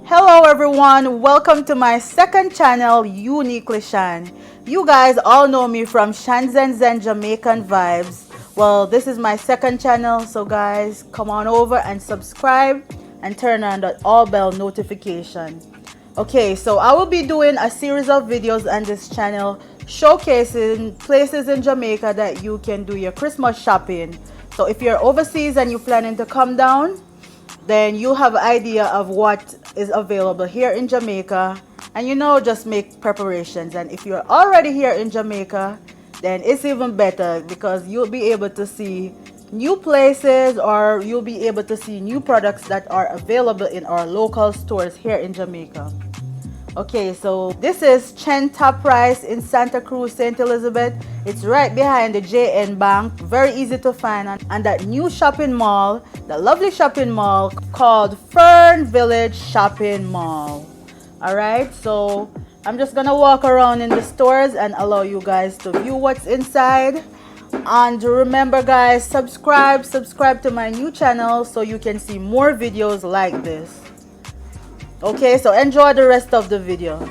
Hello everyone, welcome to my second channel, Uniquely Shan. You guys all know me from Shan Zen Jamaican Vibes. Well, this is my second channel, so guys, come on over and subscribe and turn on the all bell notification. Okay, so I will be doing a series of videos on this channel showcasing places in Jamaica that you can do your Christmas shopping. So if you're overseas and you're planning to come down, then you have an idea of what is available here in Jamaica, and just make preparations. And if you're already here in Jamaica, then it's even better because you'll be able to see new places, or you'll be able to see new products that are available in our local stores here in Jamaica. Okay, so this is Chen Top Price in Santa Cruz, St. Elizabeth. It's right behind the JN Bank. Very easy to find. And that new shopping mall, the lovely shopping mall called Fern Village Shopping Mall. Alright, so I'm just gonna walk around in the stores and allow you guys to view what's inside. And remember guys, subscribe to my new channel so you can see more videos like this. Okay, so enjoy the rest of the video.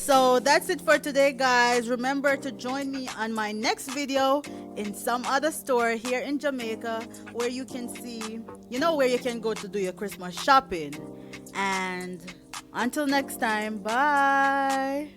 So that's it for today, guys. Remember to join me on my next video in some other store here in Jamaica where you can see, where you can go to do your Christmas shopping. And until next time, bye.